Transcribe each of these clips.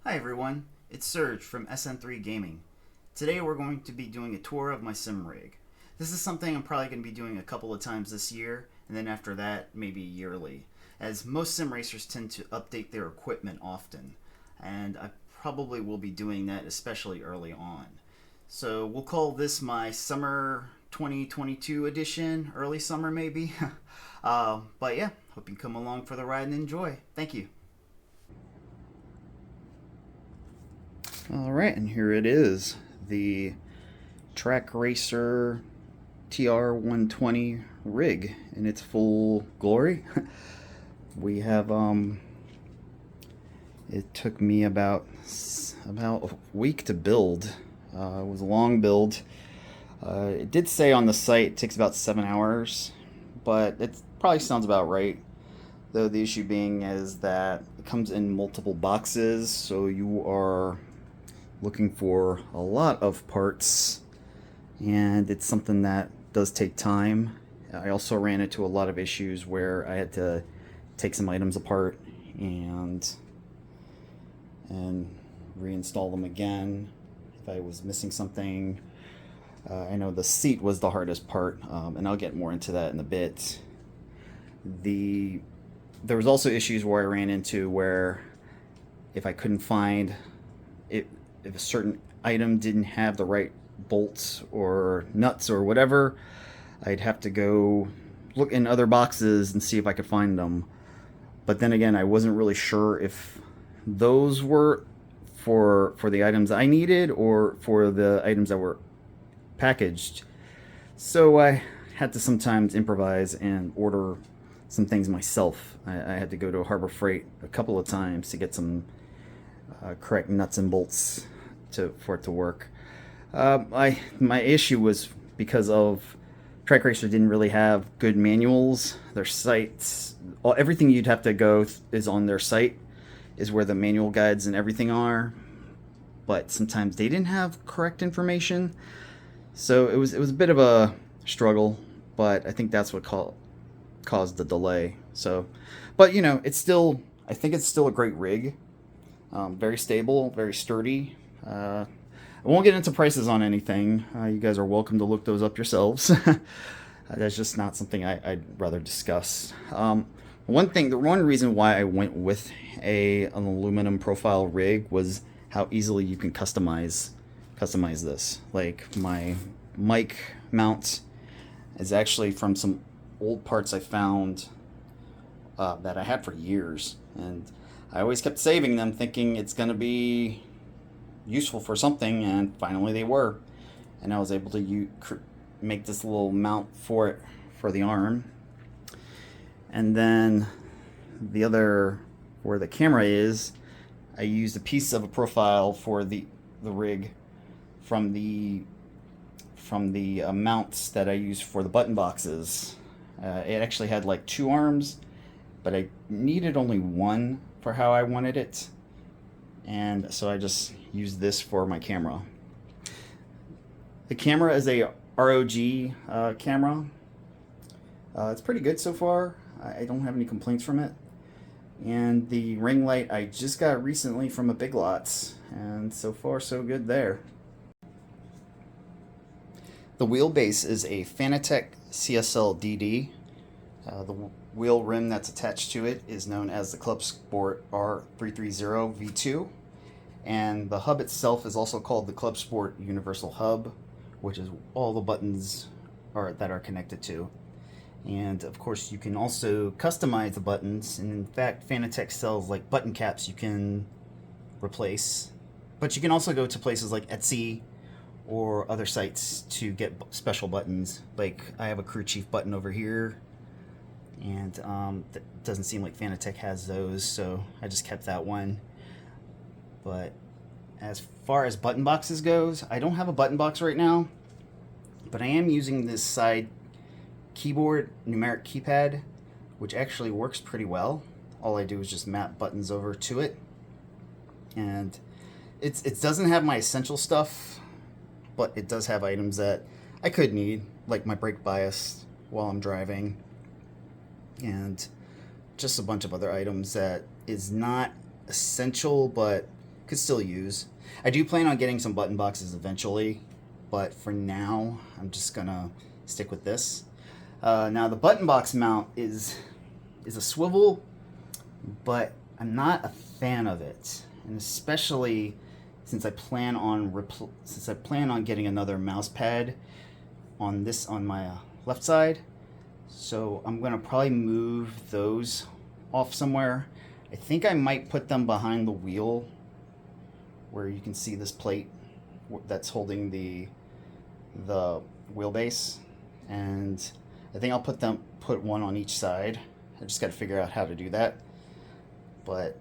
Hi everyone, it's Serge from SN3 Gaming. Today we're going to be doing a tour of my sim rig. This is something I'm probably going to be doing a couple of times this year, and then after that, maybe yearly, as most sim racers tend to update their equipment often, and I probably will be doing that especially early on. So we'll call this my summer 2022 edition, early summer maybe. But yeah, hope you come along for the ride and enjoy. Thank you. All right, and here it is, the Track Racer TR120 rig in its full glory. We have it took me about a week to build. It was a long build. It did say on the site it takes about 7 hours, but it probably sounds about right. Though the issue being is that it comes in multiple boxes, so you are looking for a lot of parts, and it's something that does take time. I also ran into a lot of issues where I had to take some items apart and reinstall them again if I was missing something. I know the seat was the hardest part, and I'll get more into that in a bit. There was also issues where I ran into where if I couldn't find it, if a certain item didn't have the right bolts or nuts or whatever, I'd have to go look in other boxes and see if I could find them. But then again, I wasn't really sure if those were for the items I needed or for the items that were packaged. So I had to sometimes improvise and order some things myself. I had to go to Harbor Freight a couple of times to get some correct nuts and bolts for it to work. My issue was because of Track Racer didn't really have good manuals. Their sites, everything you'd have to go is on their site, is where the manual guides and everything are. But sometimes they didn't have correct information, so it was a bit of a struggle. But I think that's what caused the delay. So, but I think it's still a great rig. Very stable, very sturdy. I won't get into prices on anything. You guys are welcome to look those up yourselves. That's just not something I'd rather discuss. The one reason why I went with an aluminum profile rig was how easily you can customize this. Like my mic mount is actually from some old parts I found that I had for years, and I always kept saving them, thinking it's going to be useful for something, and finally they were. And I was able to make this little mount for it for the arm. And then the other, where the camera is, I used a piece of a profile for the rig from the mounts that I used for the button boxes. It actually had like two arms, but I needed only one for how I wanted it, and so I just used this for my camera. The camera is a ROG camera. It's pretty good so far. I don't have any complaints from it. And the ring light I just got recently from a Big Lots, and so far so good there. The wheelbase is a Fanatec CSL DD. The wheel rim that's attached to it is known as the Club Sport R330 V2, and the hub itself is also called the Club Sport Universal Hub, which is all the buttons that are connected to. And of course you can also customize the buttons, and in fact Fanatec sells like button caps you can replace, but you can also go to places like Etsy or other sites to get special buttons. Like I have a crew chief button over here, and it doesn't seem like Fanatec has those, so I just kept that one. But as far as button boxes goes, I don't have a button box right now, but I am using this side keyboard numeric keypad, which actually works pretty well. All I do is just map buttons over to it, and it doesn't have my essential stuff, but it does have items that I could need, like my brake bias while I'm driving, and just a bunch of other items that is not essential, but could still use. I do plan on getting some button boxes eventually, but for now, I'm just gonna stick with this. Now the button box mount is a swivel, but I'm not a fan of it, and especially since I plan on getting another mouse pad on my left side. So I'm gonna probably move those off somewhere. I think I might put them behind the wheel, where you can see this plate that's holding the wheelbase, and I think I'll put one on each side. I just got to figure out how to do that. But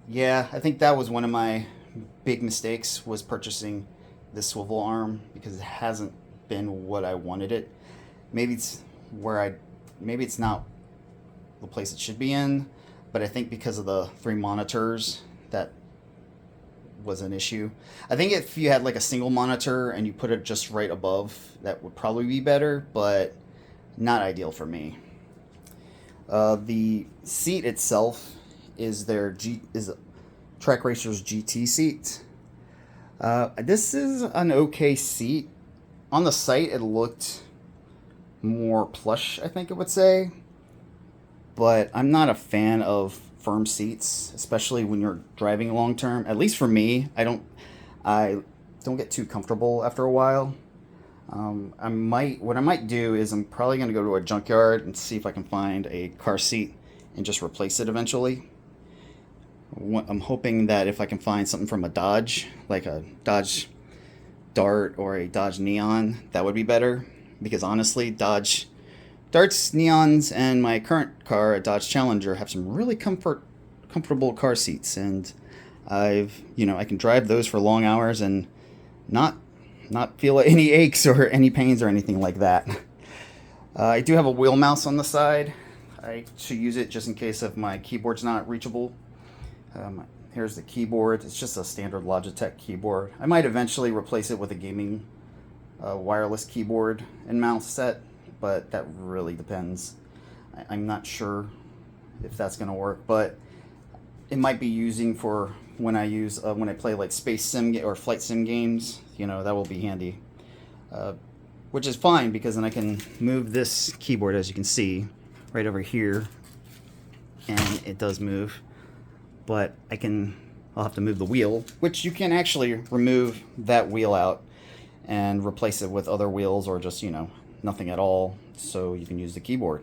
yeah, I think that was one of my big mistakes, was purchasing this swivel arm, because it hasn't been what I wanted it. Maybe it's not the place it should be in, but I think because of the 3 monitors, that was an issue. I think if you had like a single monitor and you put it just right above, that would probably be better, but not ideal for me. The seat itself is a Track Racer's GT seat. This is an okay seat. On the site, it looked more plush, I think it would say, but I'm not a fan of firm seats, especially when you're driving long term. At least for me, I don't get too comfortable after a while. What I might do is I'm probably going to go to a junkyard and see if I can find a car seat and just replace it eventually. I'm hoping that if I can find something from a Dodge, like a Dodge Dart or a Dodge Neon, that would be better, because honestly, Darts, Neons, and my current car, a Dodge Challenger, have some really comfortable car seats, and I can drive those for long hours and not feel any aches or any pains or anything like that. I do have a wheel mouse on the side. I should use it just in case if my keyboard's not reachable. Here's the keyboard. It's just a standard Logitech keyboard. I might eventually replace it with a gaming wireless keyboard and mouse set, but that really depends. I'm not sure if that's going to work, but it might be using for when I play like space sim or flight sim games. That will be handy, which is fine, because then I can move this keyboard, as you can see, right over here, and it does move. But I'll have to move the wheel, which you can actually remove that wheel out and replace it with other wheels, or just nothing at all, so you can use the keyboard.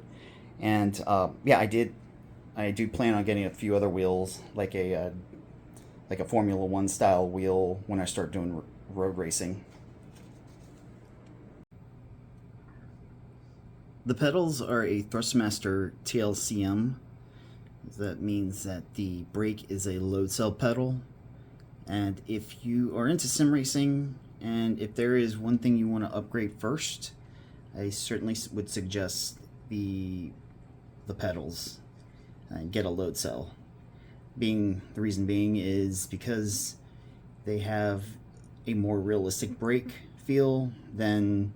And I do plan on getting a few other wheels, like a Formula One style wheel, when I start doing road racing. The pedals are a Thrustmaster TLCM. That means that the brake is a load cell pedal. And if you are into sim racing, and if there is one thing you want to upgrade first, I certainly would suggest the pedals and get a load cell. The reason being is because they have a more realistic brake feel than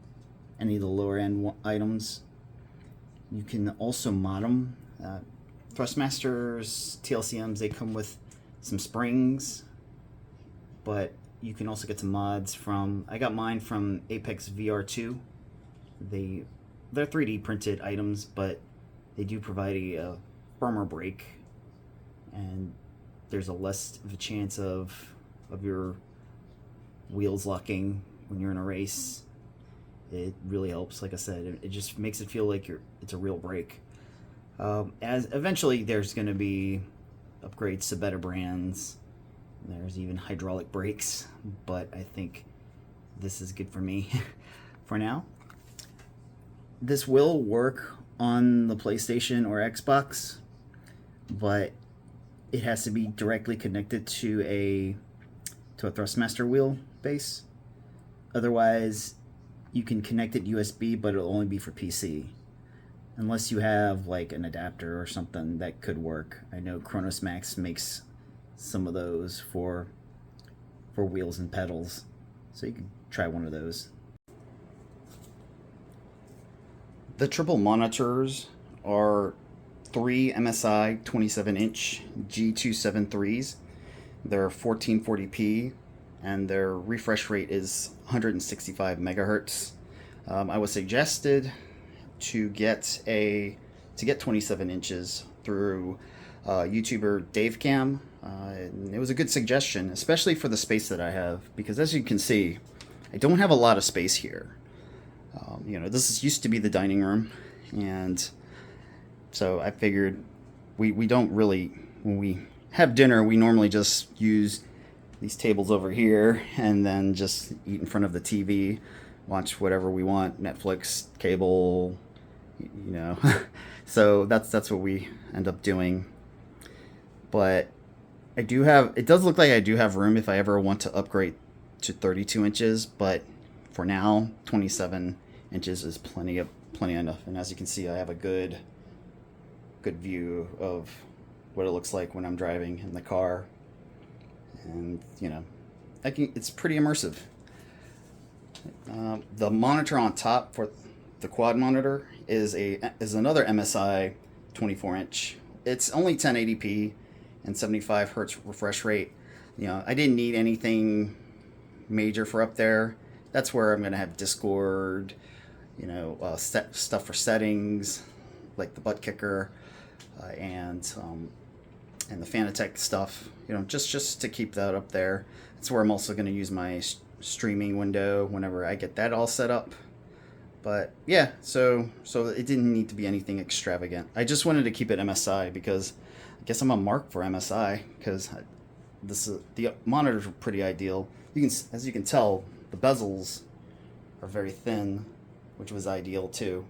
any of the lower end items. You can also mod them. Thrustmaster's TLCMs, they come with some springs, but you can also get some mods I got mine from Apex VR2. They're 3D printed items, but they do provide a firmer brake, and there's a less of a chance of your wheels locking when you're in a race. It really helps. Like I said, it just makes it feel like it's a real brake. As eventually there's going to be upgrades to better brands. There's even hydraulic brakes, but I think this is good for me for now. This will work on the PlayStation or Xbox, but it has to be directly connected to a Thrustmaster wheel base. Otherwise, you can connect it USB, but it'll only be for PC. Unless you have like an adapter or something, that could work. I know Kronos Max makes some of those for wheels and pedals, so you can try one of those. The triple monitors are 3 MSI 27-inch G273s. They're 1440p, and their refresh rate is 165 megahertz. I was suggested to get 27 inches through YouTuber Dave Cam. And it was a good suggestion, especially for the space that I have, because as you can see, I don't have a lot of space here. This used to be the dining room, and so I figured we don't really, when we have dinner, we normally just use these tables over here and then just eat in front of the TV, watch whatever we want, Netflix, cable, so that's what we end up doing. But it does look like I do have room if I ever want to upgrade to 32 inches, but for now, 27 inches is plenty enough. And as you can see, I have a good view of what it looks like when I'm driving in the car. And, it's pretty immersive. The monitor on top for the quad monitor is another MSI 24-inch. It's only 1080p and 75 hertz refresh rate. I didn't need anything major for up there. That's where I'm going to have Discord, stuff for settings, like the butt kicker, and the Fanatec stuff. Just to keep that up there. That's where I'm also going to use my streaming window whenever I get that all set up. But yeah, so it didn't need to be anything extravagant. I just wanted to keep it MSI because I guess I'm a mark for MSI, because the monitors are pretty ideal. As you can tell, the bezels are very thin, which was ideal too.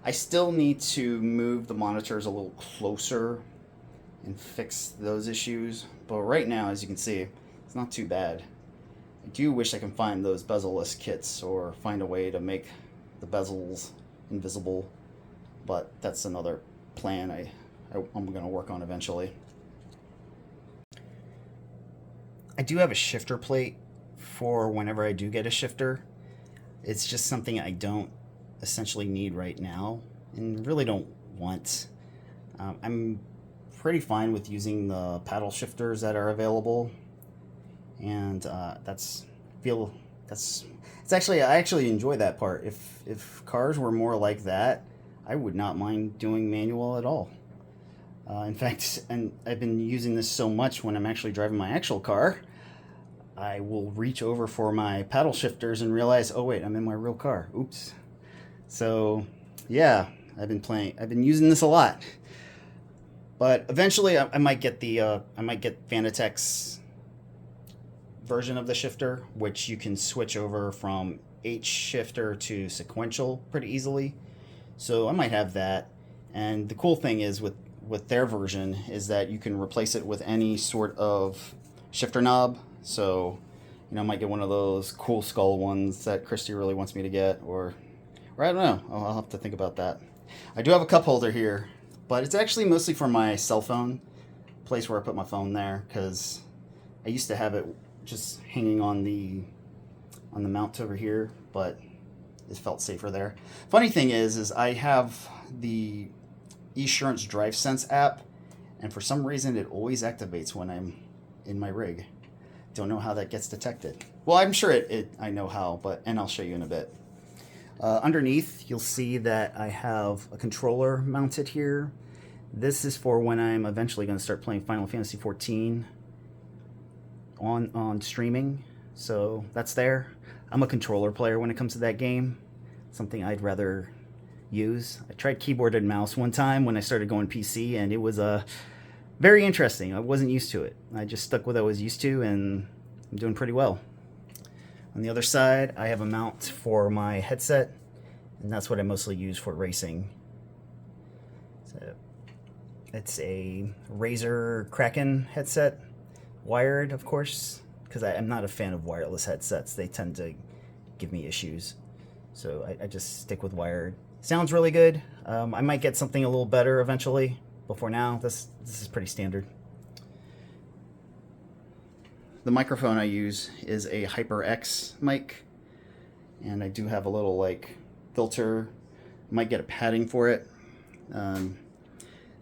I still need to move the monitors a little closer and fix those issues, but right now, as you can see, it's not too bad. I do wish I can find those bezel-less kits or find a way to make the bezels invisible, but that's another plan I'm going to work on eventually. I do have a shifter plate for whenever I do get a shifter. It's just something I don't essentially need right now and really don't want. I'm pretty fine with using the paddle shifters that are available, and I actually enjoy that part. If cars were more like that, I would not mind doing manual at all. In fact, and I've been using this so much when I'm actually driving my actual car, I will reach over for my paddle shifters and realize, oh wait, I'm in my real car. Oops. So yeah, I've been using this a lot. But eventually I might get Fanatec's version of the shifter, which you can switch over from H shifter to sequential pretty easily. So I might have that. And the cool thing is with their version is that you can replace it with any sort of shifter knob. So, I might get one of those cool skull ones that Christy really wants me to get, or I don't know. I'll have to think about that. I do have a cup holder here, but it's actually mostly for my cell phone, place where I put my phone there, because I used to have it just hanging on the mount over here, but it felt safer there. Funny thing is I have the Esurance DriveSense app, and for some reason it always activates when I'm in my rig. Don't know how that gets detected. Well, I'm sure I know how, and I'll show you in a bit. Underneath, you'll see that I have a controller mounted here. This is for when I'm eventually going to start playing Final Fantasy XIV on streaming. So that's there. I'm a controller player when it comes to that game. Something I'd rather use. I tried keyboard and mouse one time when I started going PC, and it was very interesting. I wasn't used to it. I just stuck with what I was used to, and I'm doing pretty well. On the other side, I have a mount for my headset, and that's what I mostly use for racing. So it's a Razer Kraken headset, wired, of course, because I'm not a fan of wireless headsets. They tend to give me issues. So I just stick with wired. Sounds really good. I might get something a little better eventually. But for now, this is pretty standard. The microphone I use is a HyperX mic, and I do have a little filter. Might get a padding for it.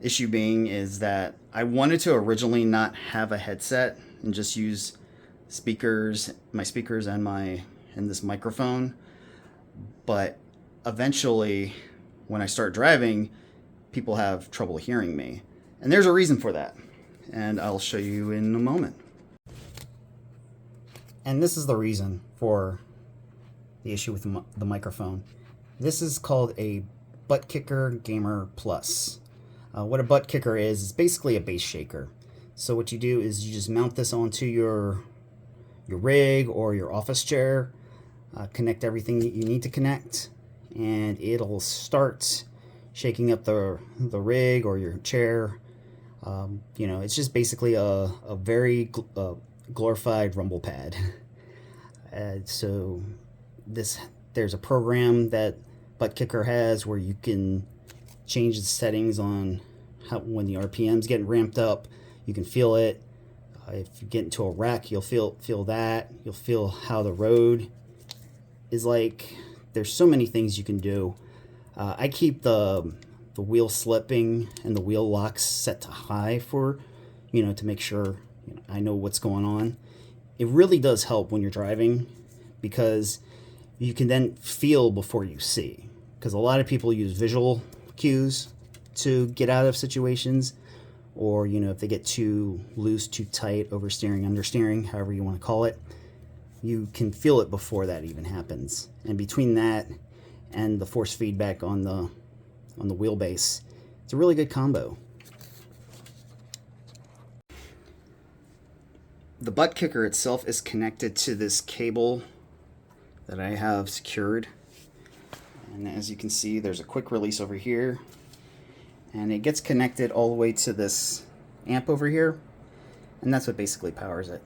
Issue being is that I wanted to originally not have a headset and just use my speakers and this microphone. But eventually, when I start driving, people have trouble hearing me. And there's a reason for that. And I'll show you in a moment. And this is the reason for the issue with the microphone. This is called a Butt Kicker Gamer Plus. What a butt kicker is basically a bass shaker. So what you do is you just mount this onto your rig or your office chair, connect everything that you need to connect, and it'll start shaking up the rig or your chair. You know, it's just basically a very glorified rumble pad. So there's a program that Butt Kicker has where you can change the settings on when the RPM's getting ramped up. You can feel it. If you get into a wreck, you'll feel that. You'll feel how the road is like. There's so many things you can do. I keep the wheel slipping and the wheel locks set to high for, to make sure I know what's going on. It really does help when you're driving, because you can then feel before you see. Because a lot of people use visual cues to get out of situations, or if they get too loose, too tight, oversteering, understeering, however you want to call it, you can feel it before that even happens. And between that and the force feedback on the wheelbase, it's a really good combo. The butt kicker itself is connected to this cable that I have secured. And as you can see, there's a quick release over here. And it gets connected all the way to this amp over here. And that's what basically powers it.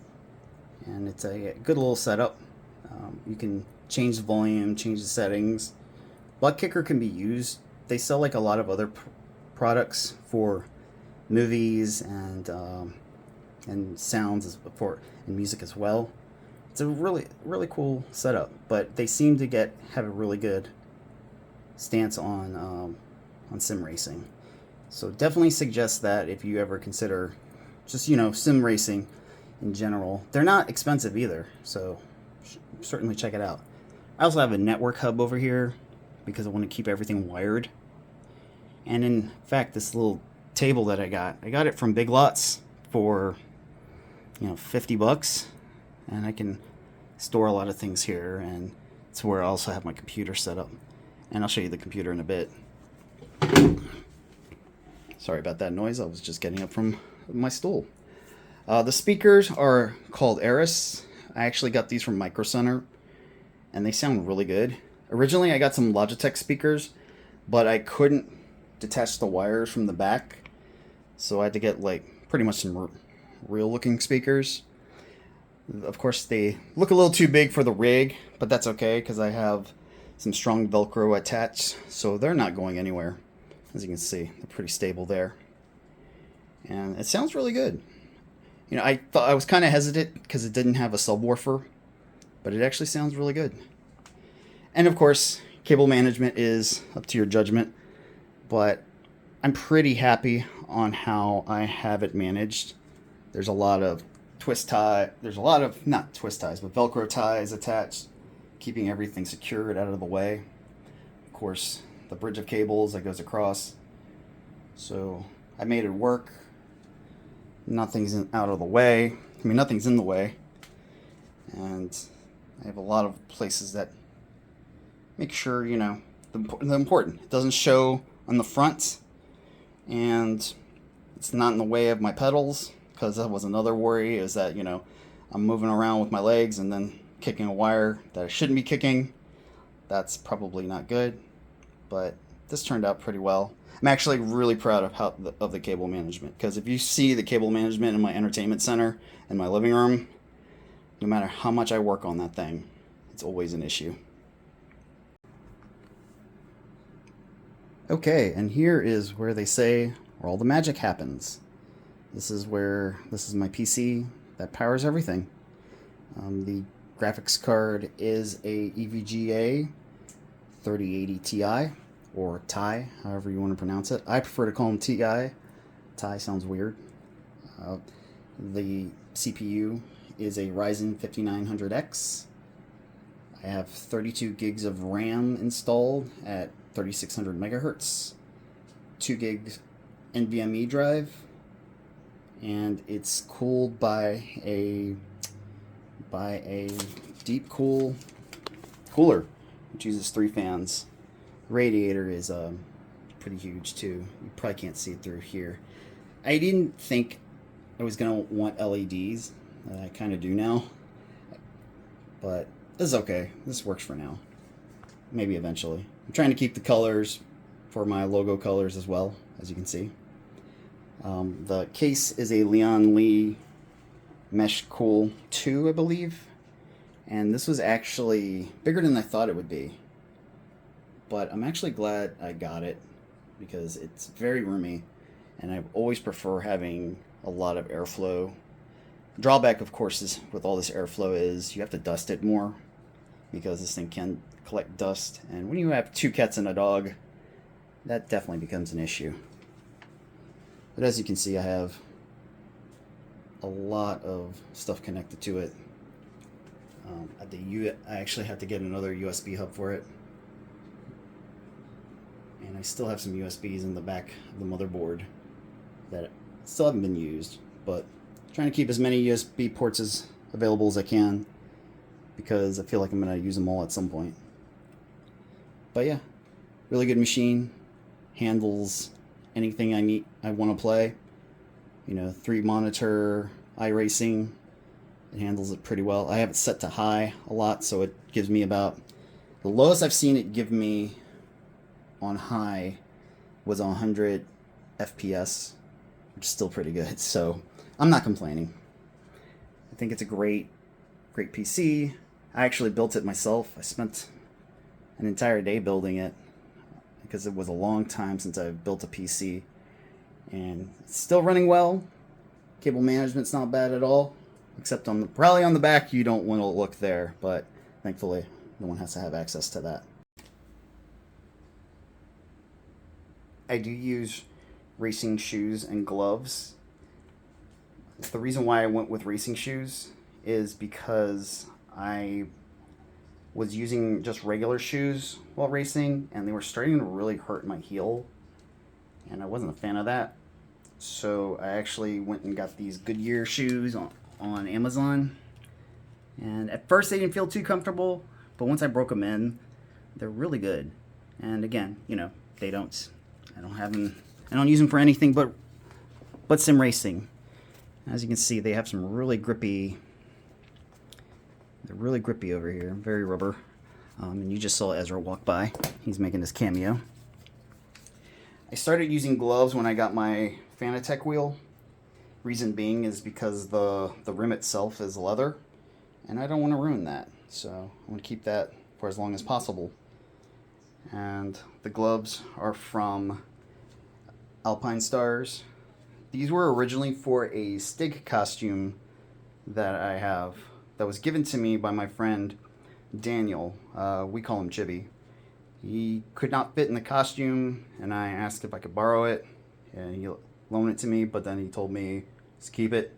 And it's a good little setup. You can change the volume, change the settings. Butt kicker can be used. They sell like a lot of other products for movies and sounds and music as well. It's a really cool setup, but they seem to have a really good stance on sim racing. So definitely suggest that if you ever consider just sim racing in general. They're not expensive either, so certainly check it out. I also have a network hub over here because I want to keep everything wired. And in fact, this little table that I got it from Big Lots for $50, and I can store a lot of things here, and it's where I also have my computer set up. And I'll show you the computer in a bit. Sorry about that noise. I was just getting up from my stool. The speakers are called Eris. I actually got these from Micro Center, and they sound really good. Originally, I got some Logitech speakers, but I couldn't detach the wires from the back, so I had to get pretty much some real looking speakers. Of course, they look a little too big for the rig, but that's okay because I have some strong Velcro attached, so they're not going anywhere. As you can see, they're pretty stable there. And it sounds really good. I thought I was kind of hesitant because it didn't have a subwoofer, but it actually sounds really good. And of course, cable management is up to your judgment, but I'm pretty happy on how I have it managed. There's a lot of not twist ties, but Velcro ties attached, keeping everything secured out of the way. Of course, the bridge of cables that goes across. So I made it work. Nothing's out of the way. Nothing's in the way. And I have a lot of places that make sure, the important. It doesn't show on the front, and it's not in the way of my pedals, because that was another worry, is that, I'm moving around with my legs and then kicking a wire that I shouldn't be kicking. That's probably not good, but this turned out pretty well. I'm actually really proud of the cable management, because if you see the cable management in my entertainment center in my living room, no matter how much I work on that thing, it's always an issue. Okay, and here is where they say where all the magic happens. This is my PC that powers everything. The graphics card is a EVGA 3080 Ti, or Ti, however you want to pronounce it. I prefer to call them Ti. Ti sounds weird. The CPU is a Ryzen 5900X. I have 32 gigs of RAM installed at 3600 megahertz, 2 gigs NVMe drive, and it's cooled by a deep cooler, which uses 3 fans. The radiator is pretty huge too. You probably can't see it through here. I didn't think I was gonna want LEDs. I kind of do now, but this is okay. This works for now. Maybe eventually. I'm trying to keep the colors for my logo colors as well, as you can see. The case is a Leon Lee Mesh Cool 2, I believe. And this was actually bigger than I thought it would be. But I'm actually glad I got it because it's very roomy. And I always prefer having a lot of airflow. Drawback, of course, is with all this airflow is you have to dust it more because this thing can collect dust. And when you have 2 cats and a dog, that definitely becomes an issue. But as you can see, I have a lot of stuff connected to it. I actually have to get another USB hub for it. And I still have some USBs in the back of the motherboard that still haven't been used, but trying to keep as many USB ports as available as I can because I feel like I'm going to use them all at some point. But yeah, really good machine, handles anything I want to play. You know, 3 monitor iRacing, it handles it pretty well. I have it set to high a lot, so it gives me about, the lowest I've seen it give me on high was 100 FPS, which is still pretty good, so I'm not complaining. I think it's a great PC. I actually built it myself. I spent an entire day building it because it was a long time since I've built a PC, and it's still running well. Cable management's not bad at all, except probably on the back you don't want to look there, but thankfully no one has to have access to that. I do use racing shoes and gloves. The reason why I went with racing shoes is because I was using just regular shoes while racing and they were starting to really hurt my heel, and I wasn't a fan of that. So I actually went and got these Goodyear shoes on Amazon, and at first they didn't feel too comfortable, but once I broke them in, they're really good. And again, you know, I don't use them for anything but sim racing. As you can see, they have some really grippy. They're really grippy over here, very rubber. And you just saw Ezra walk by. He's making his cameo. I started using gloves when I got my Fanatec wheel. Reason being is because the rim itself is leather, and I don't want to ruin that. So I want to keep that for as long as possible. And the gloves are from Alpine Stars. These were originally for a Stig costume that I have that was given to me by my friend Daniel. We call him Chibi. He could not fit in the costume, and I asked if I could borrow it, and he loaned it to me, but then he told me to keep it,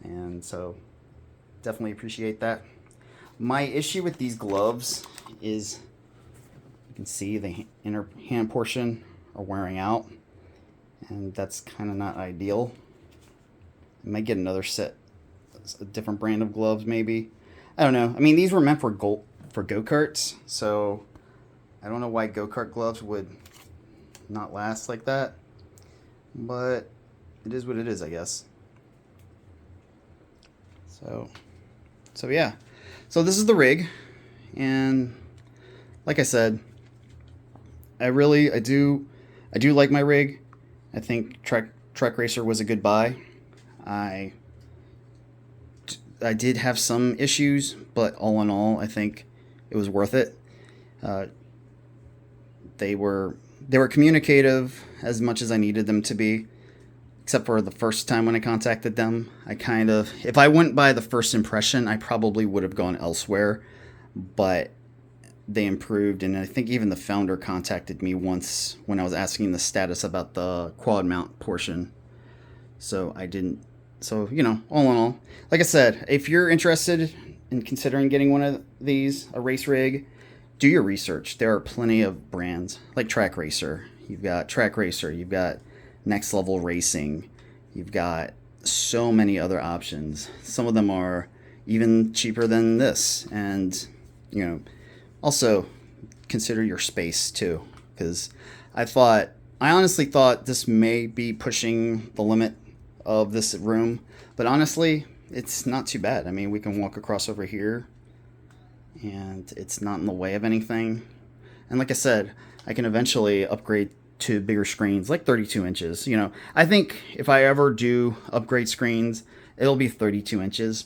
and so definitely appreciate that. My issue with these gloves is you can see the inner hand portion are wearing out, and that's kind of not ideal. I might get another set, a different brand of gloves maybe. I don't know. I mean, these were meant for go-karts, so I don't know why go-kart gloves would not last like that, but it is what it is, I guess. So yeah. So this is the rig, and like I said, I do like my rig. I think Truck Racer was a good buy. I did have some issues, but all in all, I think it was worth it. They were communicative as much as I needed them to be, except for the first time when I contacted them. If I went by the first impression, I probably would have gone elsewhere, but they improved, and I think even the founder contacted me once when I was asking the status about the quad mount portion. So I didn't So, you know, all in all, like I said, if you're interested in considering getting one of these, a race rig, do your research. There are plenty of brands like Track Racer. You've got Track Racer. You've got Next Level Racing. You've got so many other options. Some of them are even cheaper than this. And, you know, also consider your space too. Because I honestly thought this may be pushing the limit of this room, but honestly, it's not too bad. I mean, we can walk across over here and it's not in the way of anything. And like I said, I can eventually upgrade to bigger screens, like 32 inches. You know, I think if I ever do upgrade screens, it'll be 32 inches.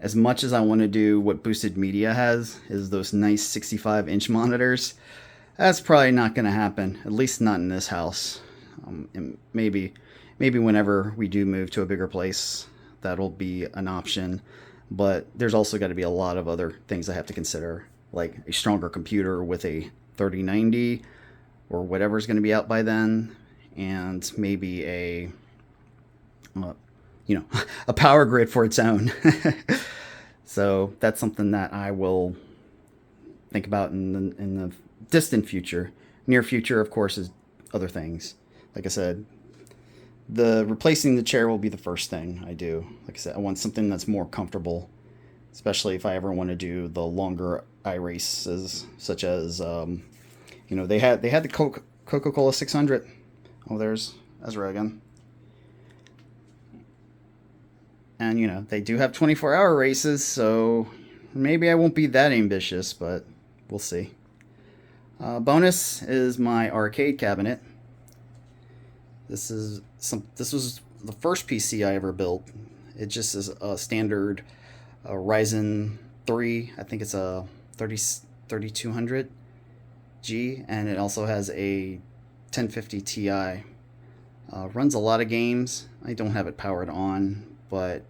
As much as I want to do what Boosted Media has, is those nice 65-inch monitors, that's probably not going to happen, at least not in this house. And maybe whenever we do move to a bigger place, that'll be an option. But there's also got to be a lot of other things I have to consider, like a stronger computer with a 3090 or whatever's going to be out by then, and maybe a a power grid for its own. So that's something that I will think about in the distant future. Near future, of course, is other things. Like I said, the replacing the chair will be the first thing I do. Like I said, I want something that's more comfortable, especially if I ever want to do the longer iRaces, such as they had the Coca-Cola 600. Oh, there's Ezra again. And, you know, they do have 24-hour races, so maybe I won't be that ambitious, but we'll see. Bonus is my arcade cabinet. This was the first PC I ever built. It just is a standard Ryzen 3. I think it's a 3200G, and it also has a 1050 Ti. Runs a lot of games. I don't have it powered on, but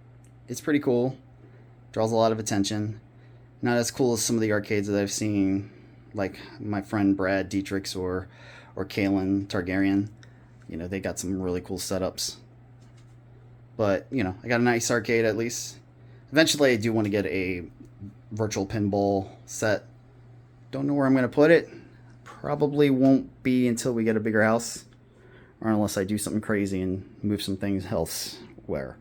it's pretty cool. Draws a lot of attention. Not as cool as some of the arcades that I've seen, like my friend Brad Dietrich's or Kalen Targaryen. You know, they got some really cool setups. But, you know, I got a nice arcade at least. Eventually I do want to get a virtual pinball set. Don't know where I'm going to put it. Probably won't be until we get a bigger house, or unless I do something crazy and move some things elsewhere.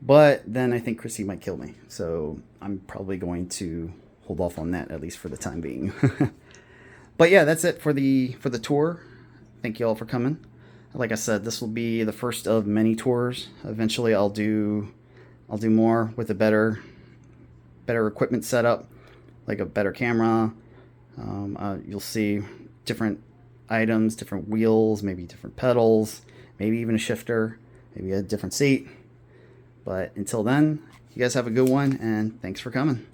But then I think Chrissy might kill me, so I'm probably going to hold off on that, at least for the time being. But yeah, that's it for the tour. Thank you all for coming. Like I said, this will be the first of many tours. Eventually I'll do more with a better equipment setup, like a better camera. You'll see different items, different wheels, maybe different pedals, maybe even a shifter, maybe a different seat. But until then, you guys have a good one, and thanks for coming.